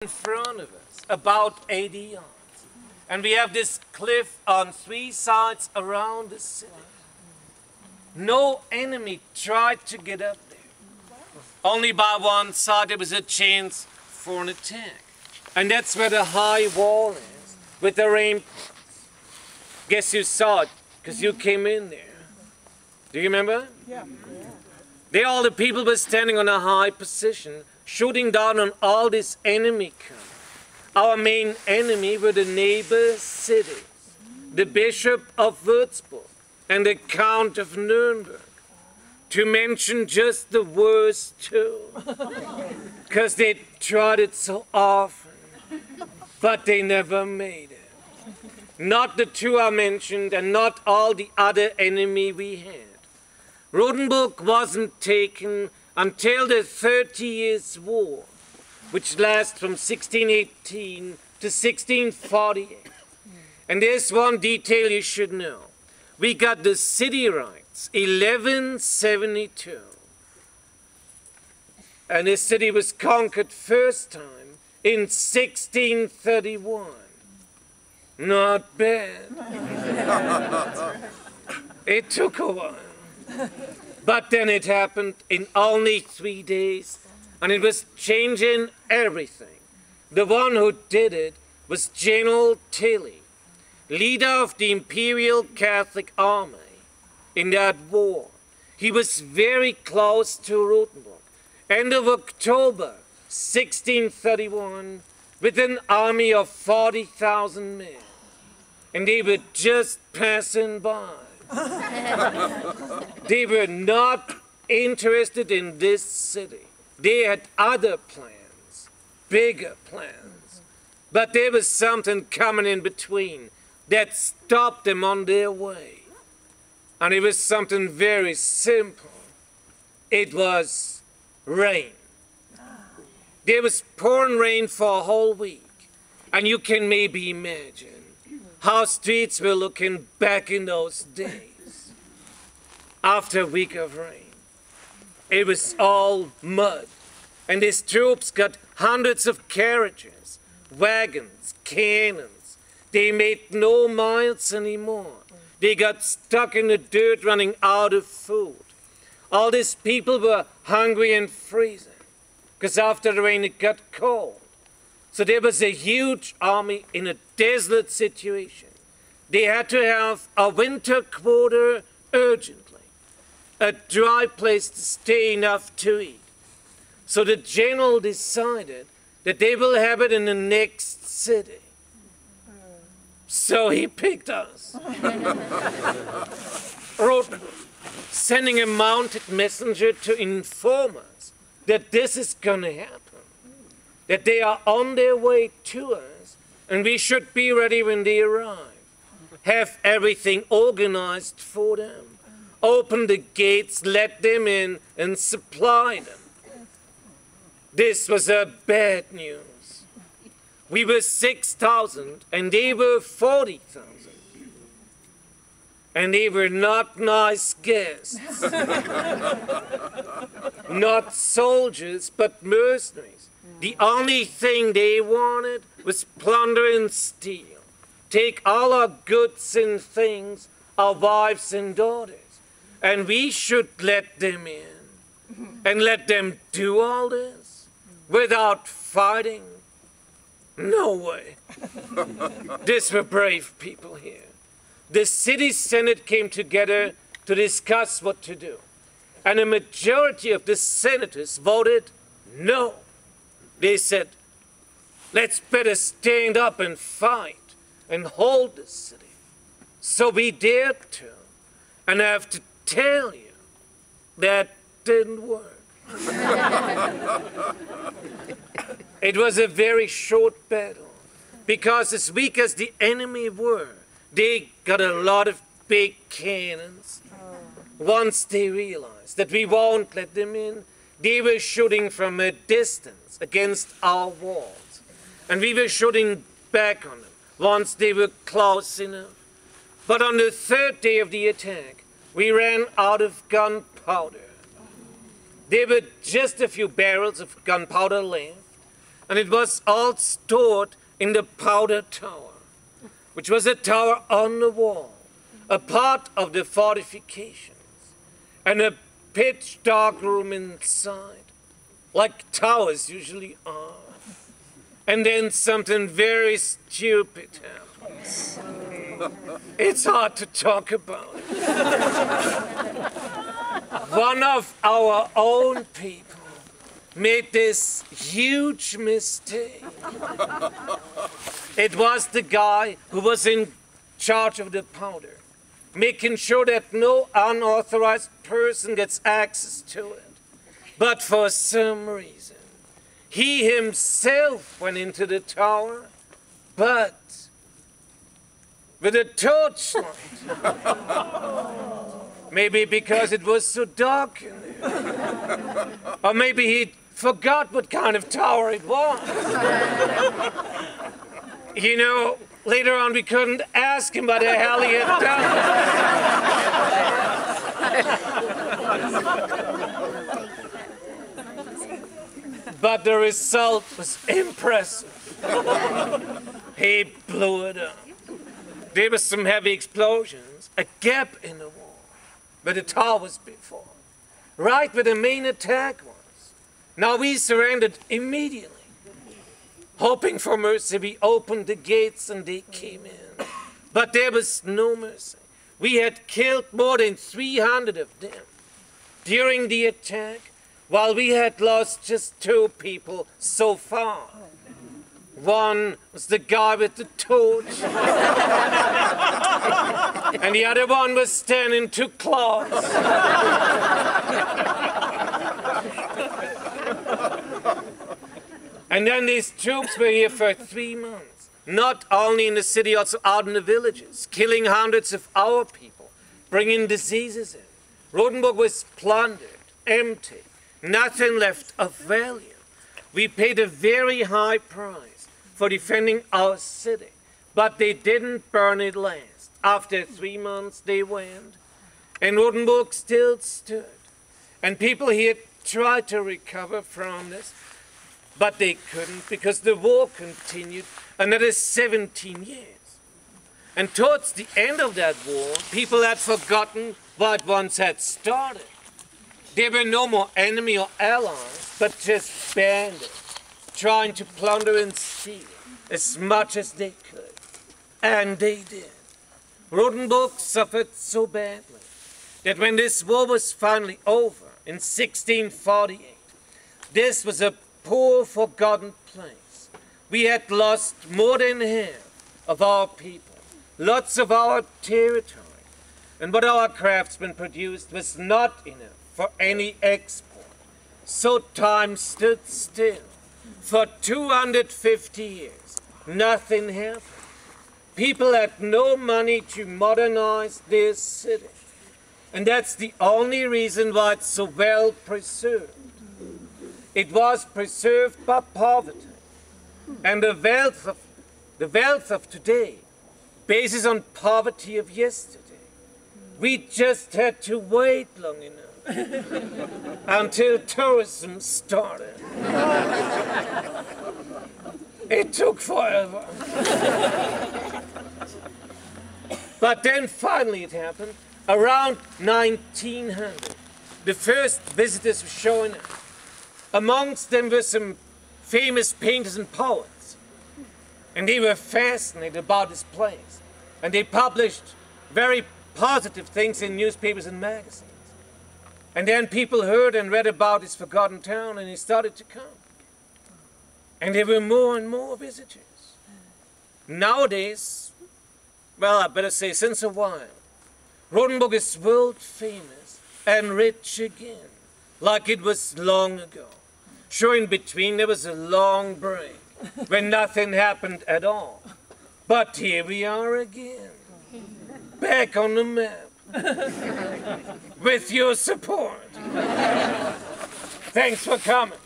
in front of us, about 80 yards. And we have this cliff on 3 sides around the city. No enemy tried to get up there. Only by one side there was a chance for an attack. And that's where the high wall is, with the rain. Guess you saw it, because you came in there. Do you remember? Yeah. There all the people were standing on a high position, shooting down on all this enemy camp. Our main enemy were the neighbor cities, the Bishop of Würzburg and the Count of Nuremberg, to mention just the worst two, because they tried it so often, but they never made it. Not the two I mentioned, and not all the other enemy we had. Rothenburg wasn't taken until the 30 Years' War, which lasts from 1618 to 1648. And there's one detail you should know. We got the city rights 1172. And this city was conquered first time in 1631. Not bad. It took a while. But then it happened in only 3 days, and it was changing everything. The one who did it was General Tilly, leader of the Imperial Catholic Army in that war. He was very close to Rothenburg. End of October 1631, with an army of 40,000 men. And they were just passing by. They were not interested in this city. They had other plans, bigger plans. But there was something coming in between that stopped them on their way. And it was something very simple. It was rain. There was pouring rain for a whole week. And you can maybe imagine how streets were looking back in those days. After a week of rain, it was all mud. And these troops got hundreds of carriages, wagons, cannons. They made no miles anymore. They got stuck in the dirt running out of food. All these people were hungry and freezing, because after the rain it got cold. So there was a huge army in a desolate situation. They had to have a winter quarter urgently, a dry place to stay, enough to eat. So the general decided that they will have it in the next city. So he picked us. Rothenburg, sending a mounted messenger to inform us that this is going to happen. That they are on their way to us, and we should be ready when they arrive. Have everything organized for them. Open the gates, let them in, and supply them. This was a bad news. We were 6,000, and they were 40,000. And they were not nice guests. Not soldiers, but mercenaries. The only thing they wanted was plunder and steal. Take all our goods and things, our wives and daughters, and we should let them in. And let them do all this without fighting? No way. These were brave people here. The city senate came together to discuss what to do. And a majority of the senators voted no. They said, let's better stand up and fight and hold the city. So we dared to. And I have to tell you, that didn't work. It was a very short battle, because as weak as the enemy were, they got a lot of big cannons. Once they realized that we won't let them in, they were shooting from a distance against our walls. And we were shooting back on them once they were close enough. But on the 3rd day of the attack, we ran out of gunpowder. There were just a few barrels of gunpowder left. and it was all stored in the powder tower, which was a tower on the wall, a part of the fortifications, and a pitch dark room inside, like towers usually are. And then something very stupid happens. It's hard to talk about. One of our own people made this huge mistake. It was the guy who was in charge of the powder, making sure that no unauthorized person gets access to it. But for some reason, he himself went into the tower, but with a torchlight. Maybe because it was so dark in there. Or maybe he forgot what kind of tower it was. You know, later on we couldn't ask him what the hell he had done. But the result was impressive. He blew it up. There were some heavy explosions, a gap in the wall where the tower was before, right where the main attack was. Now we surrendered immediately. Hoping for mercy, we opened the gates and they came in. But there was no mercy. We had killed more than 300 of them during the attack, while we had lost just 2 people so far. One was the guy with the torch, and the other one was standing too close. And then these troops were here for 3 months, not only in the city, also out in the villages, killing hundreds of our people, bringing diseases in. Rothenburg was plundered, empty, nothing left of value. We paid a very high price for defending our city, but they didn't burn it last. After 3 months they went, and Rothenburg still stood. And people here tried to recover from this, but they couldn't because the war continued another 17 years. And towards the end of that war, people had forgotten what once had started. There were no more enemy or allies, but just bandits trying to plunder and steal as much as they could. And they did. Rothenburg suffered so badly that when this war was finally over in 1648, this was a poor, forgotten place. We had lost more than half of our people, lots of our territory, and what our craftsmen produced was not enough for any export. So time stood still. For 250 years, nothing happened. People had no money to modernize their city. And that's the only reason why it's so well preserved. It was preserved by poverty. And the wealth of today bases on poverty of yesterday. We just had to wait long enough until tourism started. It took forever. But then finally it happened. Around 1900, the first visitors were showing up. Amongst them were some famous painters and poets. And they were fascinated about this place. And they published very positive things in newspapers and magazines. And then people heard and read about this forgotten town, and they started to come. And there were more and more visitors. Nowadays, well, I better say since a while, Rothenburg is world famous and rich again, like it was long ago. Sure, in between there was a long break when nothing happened at all. But here we are again, back on the map, with your support. Thanks for coming.